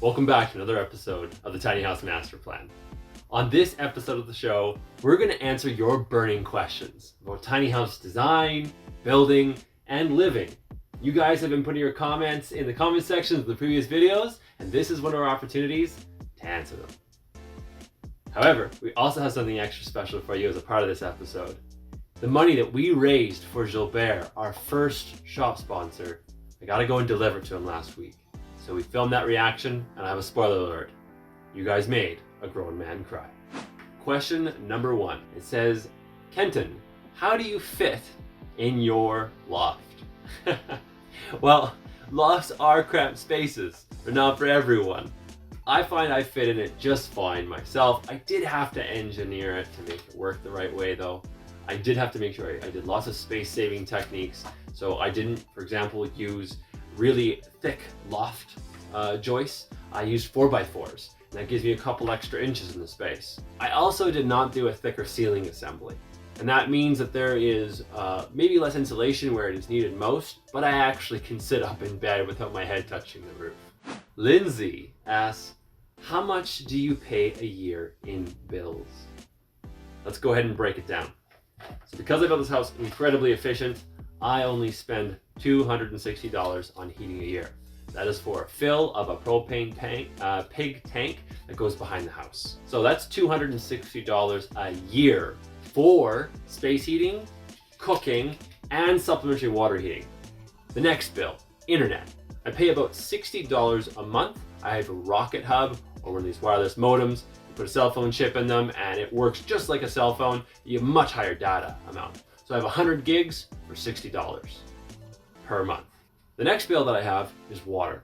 Welcome back to another episode of the Tiny House Master Plan. On this episode of the show, we're going to answer your burning questions about tiny house design, building, and living. You guys have been putting your comments in the comment sections of the previous videos, and this is one of our opportunities to answer them. However, we also have something extra special for you as a part of this episode. The money that we raised for Gilbert, our first shop sponsor, I got to go and deliver to him last week. So we filmed that reaction, and I have a spoiler alert. You guys made a grown man cry. Question number 1. It says, Kenton, how do you fit in your loft? Well, lofts are cramped spaces. They're not for everyone. I find I fit in it just fine myself. I did have to engineer it to make it work the right way though. I did have to make sure I did lots of space-saving techniques. So I didn't, for example, use really thick loft joists. I used 4x4s, and that gives me a couple extra inches in the space. I also did not do a thicker ceiling assembly, and that means that there is maybe less insulation where it is needed most, but I actually can sit up in bed without my head touching the roof. Lindsay asks, how much do you pay a year in bills? Let's go ahead and break it down. So because I built this house incredibly efficient, I only spend $260 on heating a year. That is for a fill of a propane tank, pig tank that goes behind the house. So that's $260 a year for space heating, cooking, and supplementary water heating. The next bill, internet. I pay about $60 a month. I have a Rocket Hub or one of these wireless modems. You put a cell phone chip in them and it works just like a cell phone. You have much higher data amount. So I have 100 gigs for $60 per month. The next bill that I have is water.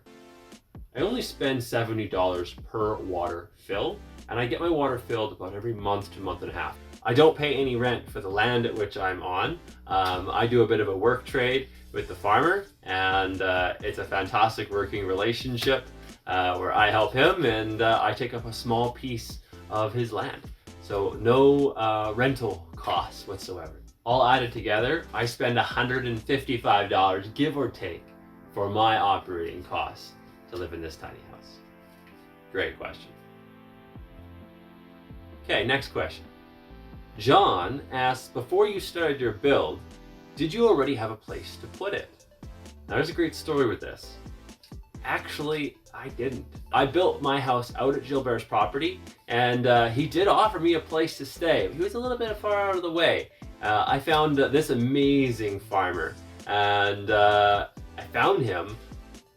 I only spend $70 per water fill, and I get my water filled about every month to month and a half. I don't pay any rent for the land at which I'm on. I do a bit of a work trade with the farmer, and it's a fantastic working relationship where I help him and I take up a small piece of his land. So no rental costs whatsoever. All added together, I spend $155, give or take, for my operating costs to live in this tiny house. Great question. Okay, next question. John asks, before you started your build, did you already have a place to put it? Now there's a great story with this. Actually, I didn't. I built my house out at Gilbert's property, and he did offer me a place to stay. He was a little bit far out of the way. I found this amazing farmer, and I found him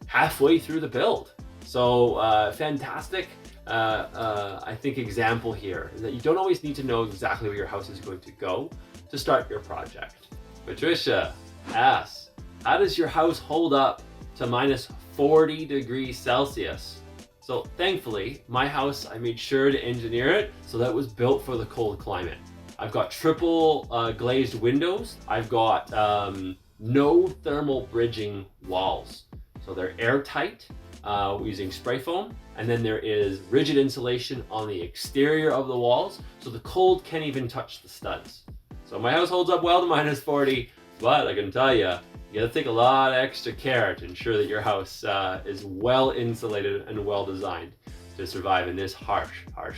halfway through the build. So fantastic, I think, example here that you don't always need to know exactly where your house is going to go to start your project. Patricia asks, how does your house hold up to minus 40 degrees Celsius? So thankfully, my house, I made sure to engineer it so that it was built for the cold climate. I've got triple glazed windows. I've got no thermal bridging walls. So they're airtight using spray foam. And then there is rigid insulation on the exterior of the walls, so the cold can't even touch the studs. So my house holds up well to minus 40, but I can tell you, you gotta take a lot of extra care to ensure that your house is well insulated and well designed to survive in this harsh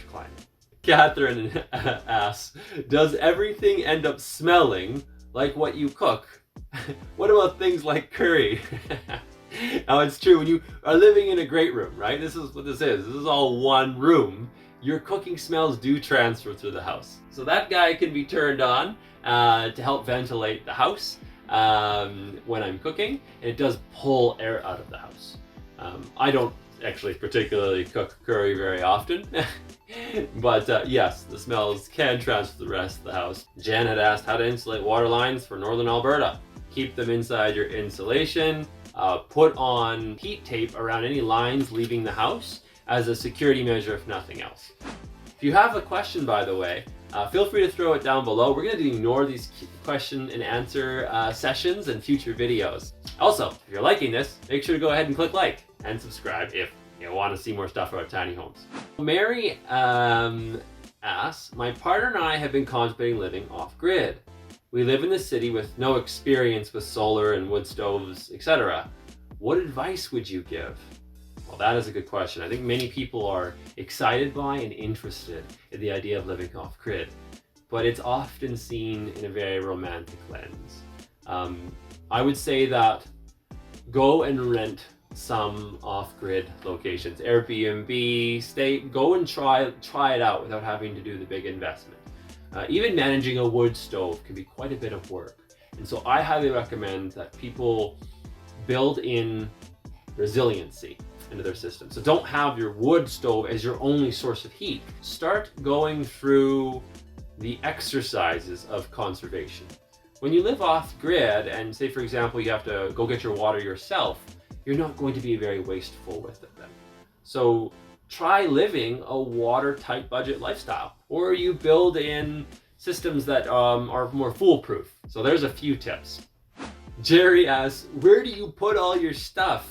climate. Catherine asks, does everything end up smelling like what you cook? What about things like curry? Now it's true, when you are living in a great room, right? This is what this is. This is all one room. Your cooking smells do transfer through the house. So that guy can be turned on to help ventilate the house when I'm cooking. And it does pull air out of the house. I don't actually particularly cook curry very often. But yes, the smells can transfer to the rest of the house. Jan had asked how to insulate water lines for Northern Alberta. Keep them inside your insulation. Put on heat tape around any lines leaving the house as a security measure, if nothing else. If you have a question, by the way, feel free to throw it down below. We're going to ignore these question and answer sessions in future videos. Also, if you're liking this, make sure to go ahead and click like and subscribe if you want to see more stuff about tiny homes. Mary asks, my partner and I have been contemplating living off-grid. We live in the city with no experience with solar and wood stoves, etc. What advice would you give? Well, that is a good question. I think many people are excited by and interested in the idea of living off-grid, but it's often seen in a very romantic lens. I would say that go and rent some off-grid locations, Airbnb, go and try it out without having to do the big investment. Even managing a wood stove can be quite a bit of work. And so I highly recommend that people build in resiliency into their system. So don't have your wood stove as your only source of heat. Start going through the exercises of conservation. When you live off grid and say, for example, you have to go get your water yourself, you're not going to be very wasteful with it then. So try living a water-tight budget lifestyle, or you build in systems that are more foolproof. So there's a few tips. Jerry asks, where do you put all your stuff?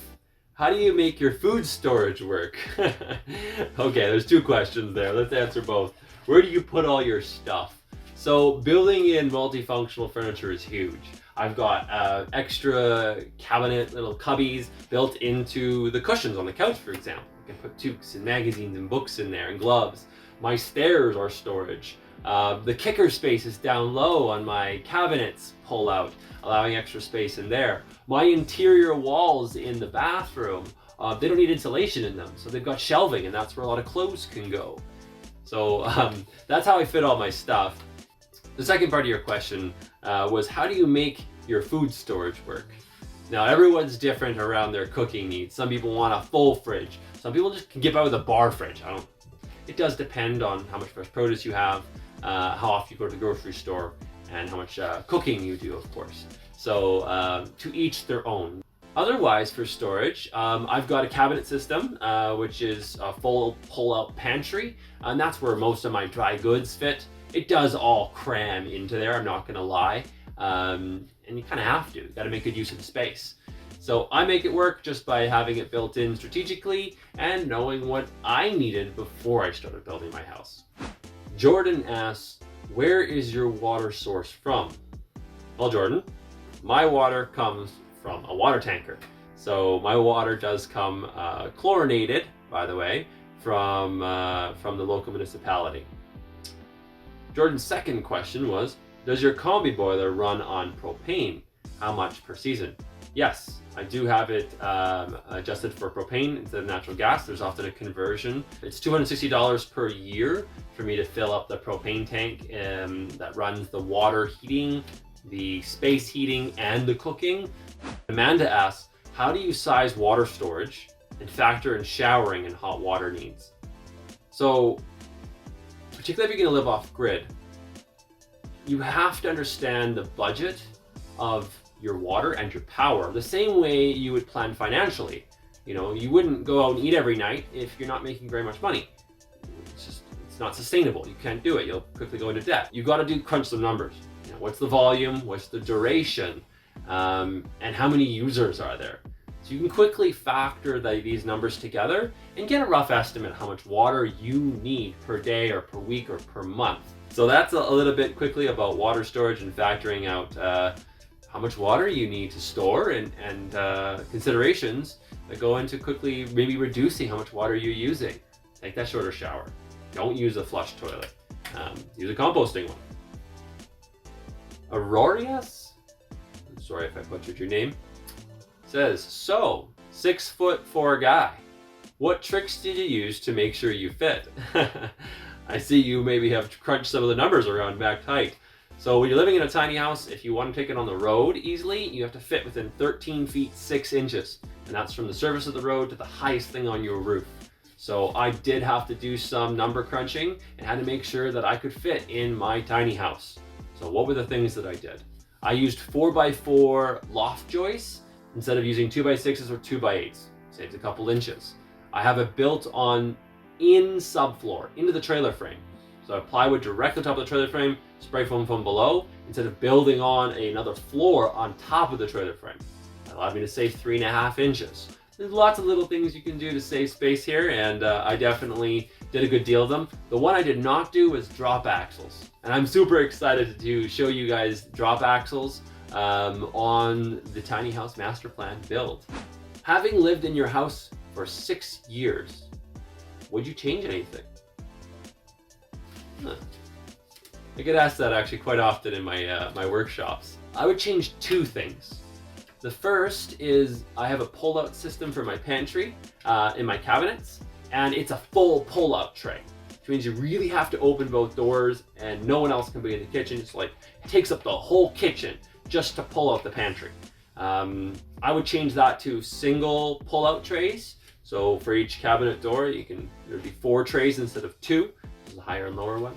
How do you make your food storage work? Okay, there's two questions there. Let's answer both. Where do you put all your stuff? So building in multifunctional furniture is huge. I've got extra cabinet little cubbies built into the cushions on the couch, for example. I can put toques and magazines and books in there and gloves. My stairs are storage. The kicker space is down low on my cabinets pull out, allowing extra space in there. My interior walls in the bathroom, they don't need insulation in them, so they've got shelving, and that's where a lot of clothes can go. So that's how I fit all my stuff. The second part of your question was, how do you make your food storage work? Now, everyone's different around their cooking needs. Some people want a full fridge. Some people just can get by with a bar fridge. It does depend on how much fresh produce you have, how often you go to the grocery store, and how much cooking you do, of course. So to each their own. Otherwise, for storage, I've got a cabinet system, which is a full pull-out pantry, and that's where most of my dry goods fit. It does all cram into there, I'm not gonna lie. And you kind of have to. You gotta make good use of the space. So I make it work just by having it built in strategically and knowing what I needed before I started building my house. Jordan asks, where is your water source from? Well, Jordan, my water comes from a water tanker. So my water does come chlorinated, by the way, from the local municipality. Jordan's second question was, does your combi boiler run on propane? How much per season? Yes, I do have it adjusted for propane instead of natural gas. There's often a conversion. It's $260 per year for me to fill up the propane tank that runs the water heating, the space heating, and the cooking. Amanda asks, how do you size water storage and factor in showering and hot water needs? So, particularly if you're gonna live off grid, you have to understand the budget of your water and your power the same way you would plan financially. You know, you wouldn't go out and eat every night if you're not making very much money. It's not sustainable. You can't do it. You'll quickly go into debt. You've got to crunch some numbers. You know, what's the volume? What's the duration? And how many users are there? So you can quickly factor these numbers together and get a rough estimate how much water you need per day or per week or per month. So that's a little bit quickly about water storage and factoring out how much water you need to store and considerations that go into quickly maybe reducing how much water you're using. Take that shorter shower. Don't use a flush toilet. Use a composting one. Aurorius, I'm sorry if I butchered your name, says, so 6'4" guy, what tricks did you use to make sure you fit? I see you maybe have crunched some of the numbers around back height. So when you're living in a tiny house, if you want to take it on the road easily, you have to fit within 13 feet 6 inches. And that's from the surface of the road to the highest thing on your roof. So I did have to do some number crunching and had to make sure that I could fit in my tiny house. So what were the things that I did? I used 4x4 loft joists instead of using 2x6s or 2x8s. Saves a couple inches. I have it built on in subfloor, into the trailer frame. So I have plywood directly on top of the trailer frame, spray foam from below, instead of building on another floor on top of the trailer frame. That allowed me to save 3.5 inches. There's lots of little things you can do to save space here, and I definitely did a good deal of them. The one I did not do was drop axles. And I'm super excited to show you guys drop axles on the tiny house master plan build. Having lived in your house for 6 years, would you change anything? I get asked that actually quite often in my my workshops. I would change 2 things. The first is I have a pull-out system for my pantry in my cabinets, and it's a full pull-out tray, which means you really have to open both doors and no one else can be in the kitchen. It's like, it takes up the whole kitchen just to pull out the pantry. I would change that to single pull-out trays. So for each cabinet door, there'd be 4 trays instead of 2. This is a higher and lower one.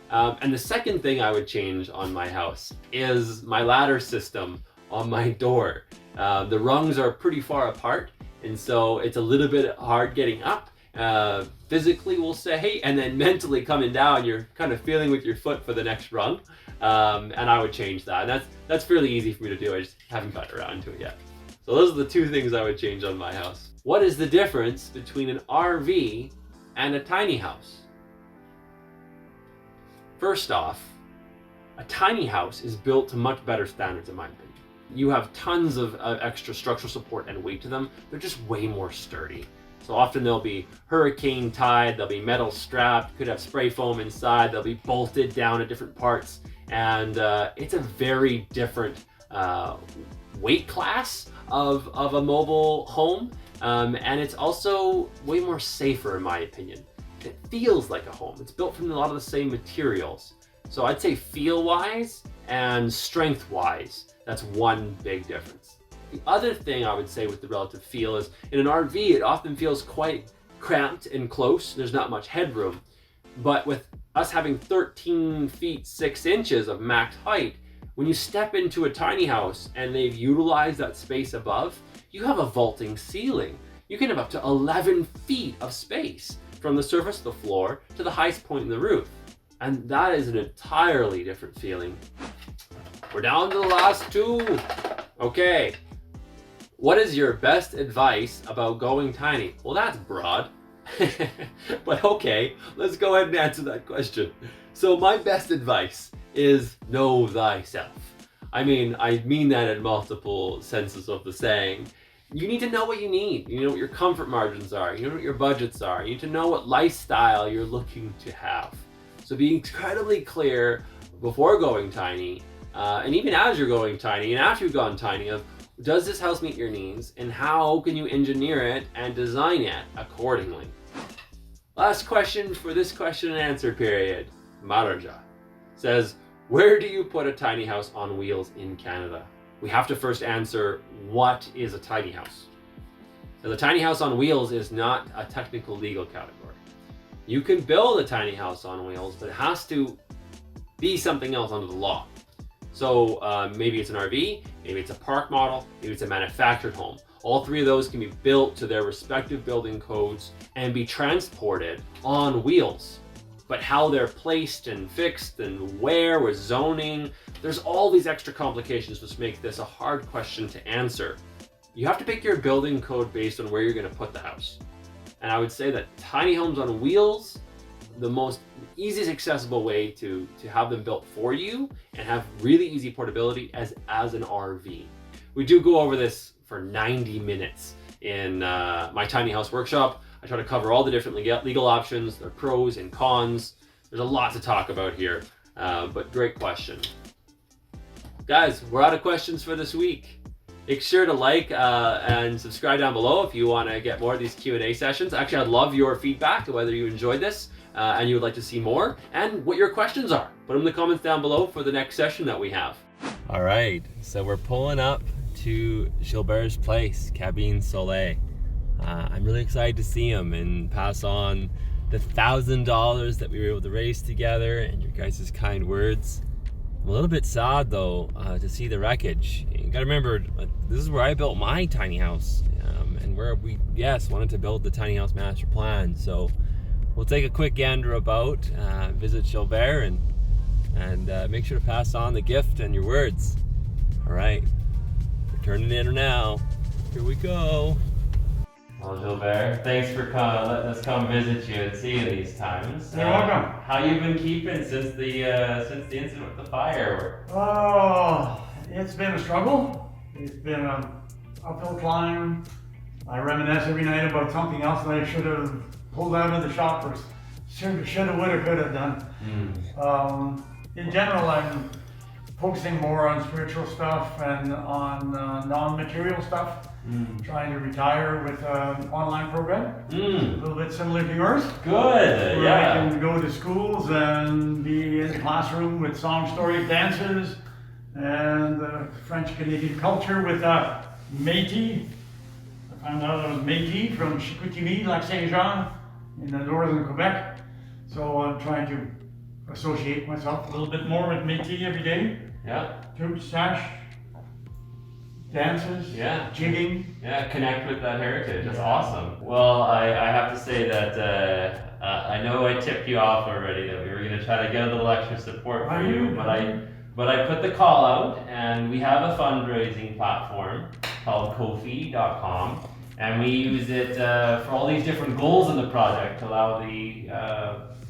And the second thing I would change on my house is my ladder system on my door. The rungs are pretty far apart, and so it's a little bit hard getting up. Physically, we'll say, and then mentally coming down, you're kind of feeling with your foot for the next rung. And I would change that. And that's fairly easy for me to do. I just haven't gotten around to it yet. So those are the 2 things I would change on my house. What is the difference between an RV and a tiny house? First off, a tiny house is built to much better standards in my opinion. You have tons of extra structural support and weight to them. They're just way more sturdy. So often they'll be hurricane tied, they'll be metal strapped, could have spray foam inside, they'll be bolted down at different parts. And it's a very different weight class of a mobile home. And it's also way more safer in my opinion. It feels like a home. It's built from a lot of the same materials. So I'd say feel-wise and strength-wise, that's one big difference. The other thing I would say with the relative feel is in an RV, it often feels quite cramped and close. There's not much headroom. But with us having 13 feet 6 inches of max height, when you step into a tiny house and they've utilized that space above, you have a vaulting ceiling. You can have up to 11 feet of space from the surface of the floor to the highest point in the roof. And that is an entirely different feeling. We're down to the last 2. Okay. What is your best advice about going tiny? Well, that's broad. But okay, let's go ahead and answer that question. So my best advice is know thyself. I mean that in multiple senses of the saying. You need to know what you need. You know what your comfort margins are. You know what your budgets are. You need to know what lifestyle you're looking to have. So be incredibly clear before going tiny, and even as you're going tiny and after you've gone tiny, of does this house meet your needs and how can you engineer it and design it accordingly? Last question for this question and answer period. Maraja says, where do you put a tiny house on wheels in Canada? We have to first answer, what is a tiny house? So the tiny house on wheels is not a technical legal category. You can build a tiny house on wheels, but it has to be something else under the law. So maybe it's an RV, maybe it's a park model, maybe it's a manufactured home. All 3 of those can be built to their respective building codes and be transported on wheels. But how they're placed and fixed and where with zoning, there's all these extra complications which make this a hard question to answer. You have to pick your building code based on where you're going to put the house. And I would say that tiny homes on wheels, the most easiest accessible way to have them built for you and have really easy portability as an RV. We do go over this for 90 minutes in my tiny house workshop. I try to cover all the different legal options, the pros and cons. There's a lot to talk about here, but great question. Guys, we're out of questions for this week. Make sure to like and subscribe down below if you want to get more of these Q&A sessions. Actually, I'd love your feedback, whether you enjoyed this and you would like to see more, and what your questions are. Put them in the comments down below for the next session that we have. All right, so we're pulling up to Gilbert's place, Cabine Soleil. I'm really excited to see him and pass on the $1,000 that we were able to raise together and your guys' kind words. I'm a little bit sad though to see the wreckage. You gotta remember, this is where I built my tiny house, and where we, wanted to build the tiny house master plan. So we'll take a quick gander about, visit Gilbert, and make sure to pass on the gift and your words. All right, we're turning in now. Here we go. Well, Gilbert, thanks for letting us come visit you and see you these times. You're welcome. How you been keeping since the incident with the fire? Oh, it's been a struggle. It's been an uphill climb. I reminisce every night about something else that I should have pulled out of the shop or should have, would have, could have done. In general, I'm focusing more on spiritual stuff and on non-material stuff. Trying to retire with an online program, a little bit similar to yours. Good, where I can go to schools and be in the classroom with song, stories, dances, and French-Canadian culture with Métis. I found out I was Métis from Chicoutimi, Lac Saint-Jean, in northern Quebec. So I'm trying to associate myself a little bit more with Métis every day. Yeah. Tube, sash, dances, jigging. Yeah, connect with that heritage. That's awesome. Well, I have to say that I know I tipped you off already that we were going to try to get a little extra support for you, but I put the call out, and we have a fundraising platform called Ko-fi.com, and we use it for all these different goals in the project to allow the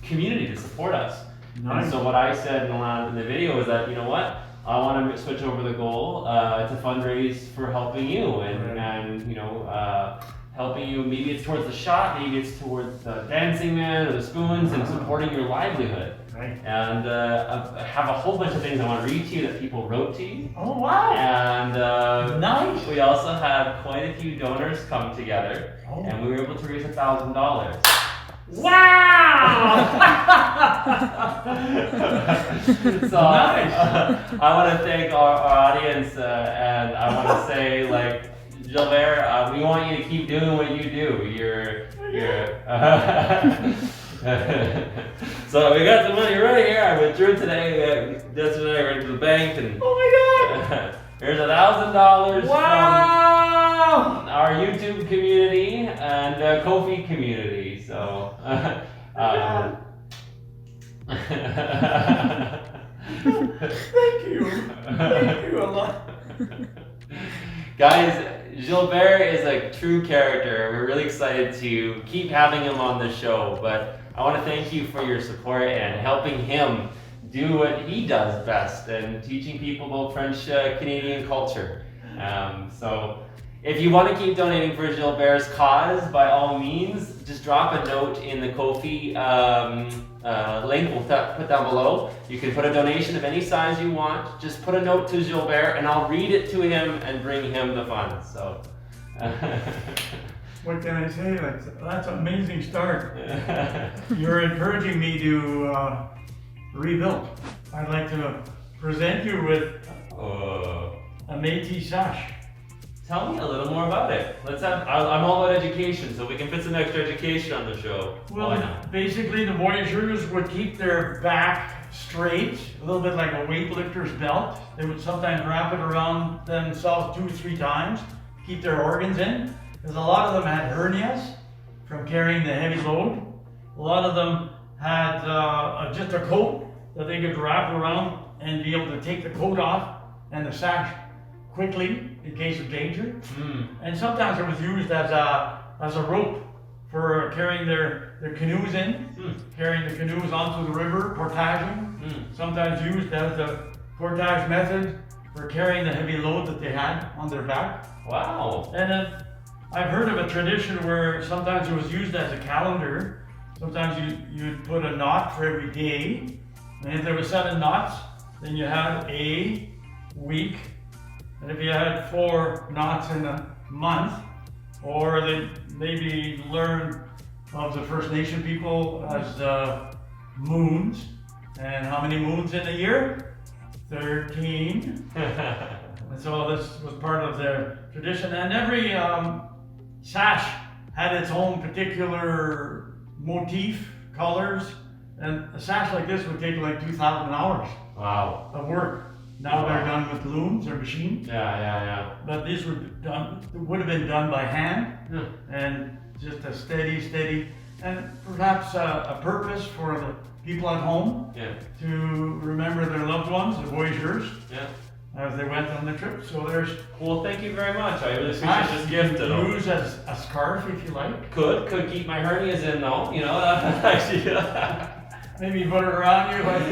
community to support us. Nice. And so what I said in the video is that, you know what? I want to switch over the goal to fundraise for helping you and you know, helping you. Maybe it's towards the shot, maybe it's towards the dancing man or the spoons and supporting your livelihood. Right. And I have a whole bunch of things I want to read to you that people wrote to you. Oh wow! And nice. We also had quite a few donors come together, and we were able to raise $1,000. Wow! So nice. I want to thank our audience, and I want to say, like, Gilbert, we want you to keep doing what you do. You're So we got the money right here. I withdrew today. Yesterday, I went to the bank, and oh my God! Here's $1,000 wow! from our YouTube community and Ko-fi community. So, thank you a lot. Guys, Gilbert is a true character. We're really excited to keep having him on the show, but I want to thank you for your support and helping him do what he does best and teaching people about French-Canadian culture. So if you want to keep donating for Gilbert's cause, by all means, just drop a note in the Ko-fi link we'll put down below. You can put a donation of any size you want. Just put a note to Gilbert and I'll read it to him and bring him the funds. So. What can I say? That's an amazing start. You're encouraging me to rebuild. I'd like to present you with a Métis sash. Tell me a little more about it. I'm all about education, so we can fit some extra education on the show. Well, basically the voyageurs would keep their back straight, a little bit like a weightlifter's belt. They would sometimes wrap it around themselves 2 or 3 times, keep their organs in, because a lot of them had hernias from carrying the heavy load. A lot of them had just a coat that they could wrap around and be able to take the coat off and the sash quickly in case of danger. And sometimes it was used as a rope for carrying their canoes in, carrying the canoes onto the river, portaging. Sometimes used as the portage method for carrying the heavy load that they had on their back. Wow. And then I've heard of a tradition where sometimes it was used as a calendar. Sometimes you'd put a knot for every day. And if there were 7 knots, then you had a week. And if you had 4 knots in a month, or they maybe learned of the First Nation people as moons. And how many moons in a year? 13. And so this was part of their tradition. And every sash had its own particular motif, colors. And a sash like this would take like 2,000 hours of work. Now they're done with looms or machines. Yeah. But these would have been done by hand, and just a steady, and perhaps a purpose for the people at home to remember their loved ones, the voyageurs, as they went on the trip. So there's. Well, thank you very much. I really appreciate this gift. Use as a scarf if you like. Could keep my hernias in though. You know, actually. Maybe put it around you, like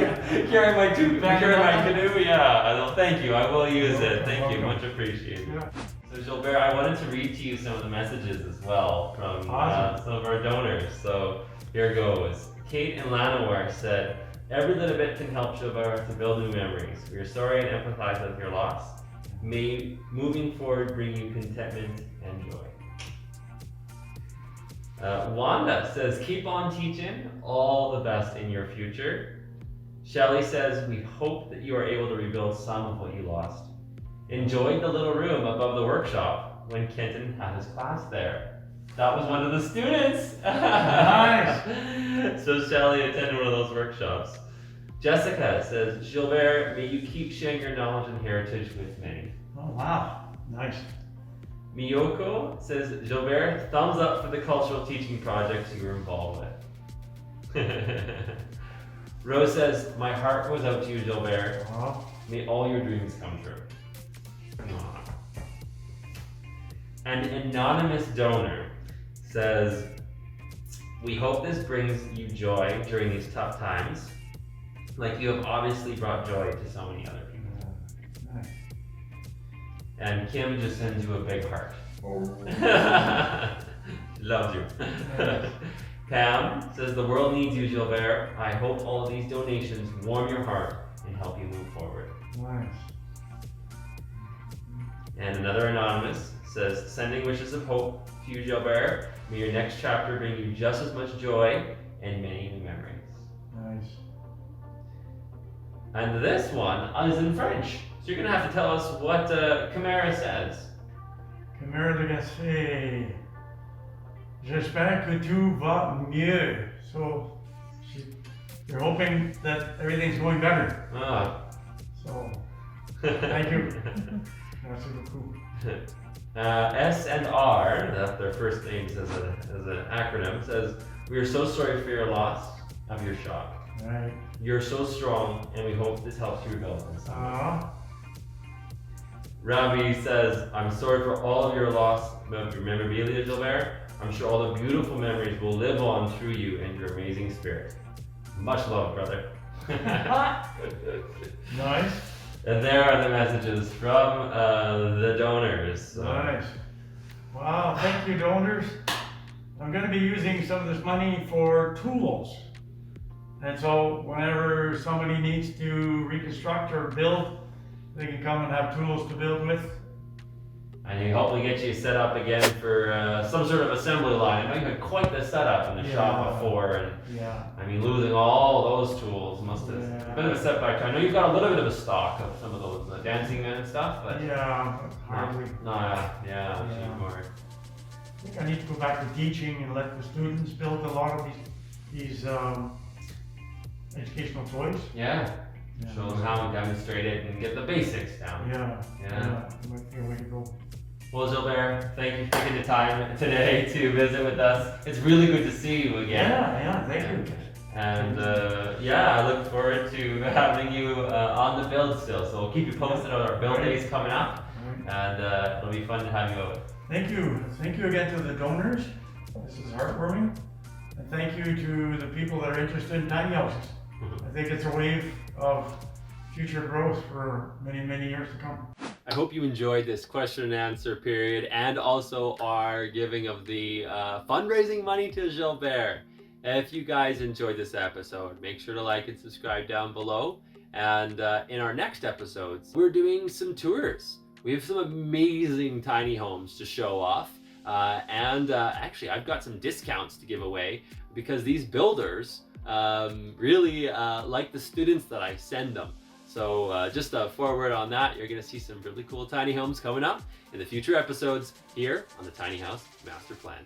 carry my canoe. Yeah, thank you. I will use it. Thank you, much appreciated. So Gilbert, I wanted to read to you some of the messages as well from Awesome. some of our donors. So here goes. Kate and Lanowar said, every little bit can help Gilbert to build new memories. We are sorry and empathize with your loss. May moving forward bring you contentment and joy. Wanda says, keep on teaching. All the best in your future. Shelley says, we hope that you are able to rebuild some of what you lost. Enjoyed the little room above the workshop when Kenton had his class there. That was one of the students. Nice. So Shelley attended one of those workshops. Jessica says, Gilbert, may you keep sharing your knowledge and heritage with many. Oh, wow. Nice. Miyoko says, Gilbert, thumbs up for the cultural teaching projects you were involved with. Rose says, my heart goes out to you, Gilbert. May all your dreams come true. Aww. An anonymous donor says, we hope this brings you joy during these tough times, like you have obviously brought joy to so many other people. Nice. And Kim just sends you a big heart. Oh. She loves you. Pam says, the world needs you, Gilbert. I hope all of these donations warm your heart and help you move forward. Nice. And another anonymous says, sending wishes of hope to you, Gilbert. May your next chapter bring you just as much joy and many new memories. Nice. And this one is in French. So you're going to have to tell us what Camara says. Camara de Gassé. J'espère que tout va mieux. So, you're hoping that everything's going better. Ah. So, thank you. That's super cool. S and R, that's their first names as an acronym, says, we are so sorry for your loss of your shop. Right. You're so strong, and we hope this helps you rebuild in some way. Ravi says, I'm sorry for all of your loss of your memorabilia, Gilbert. I'm sure all the beautiful memories will live on through you and your amazing spirit. Much love, brother. Nice. And there are the messages from the donors. Nice. Wow, thank you, donors. I'm going to be using some of this money for tools. And so whenever somebody needs to reconstruct or build, they can come and have tools to build with. And you hopefully get you set up again for some sort of assembly line. I know you had quite the setup in the shop before, and I mean, losing all those tools must have been a bit of a setback. I know you've got a little bit of a stock of some of those dancing men and stuff, but hardly. More. I think I need to go back to teaching and let the students build a lot of these educational toys. Show them how to demonstrate it and get the basics down. Might be a way to go. Well, Gilbert, thank you for taking the time today to visit with us. It's really good to see you again. Thank you. And I look forward to having you on the build still. So we'll keep you posted on our build days coming up, and it'll be fun to have you over. Thank you. Thank you again to the donors. This is heartwarming. And thank you to the people that are interested in tiny houses. I think it's a wave of future growth for many, many years to come. I hope you enjoyed this question and answer period, and also our giving of the fundraising money to Gilbert. If you guys enjoyed this episode, make sure to like and subscribe down below. And in our next episodes, we're doing some tours. We have some amazing tiny homes to show off. Actually, I've got some discounts to give away because these builders really like the students that I send them. So just a forward on that, you're going to see some really cool tiny homes coming up in the future episodes here on the Tiny House Master Plan.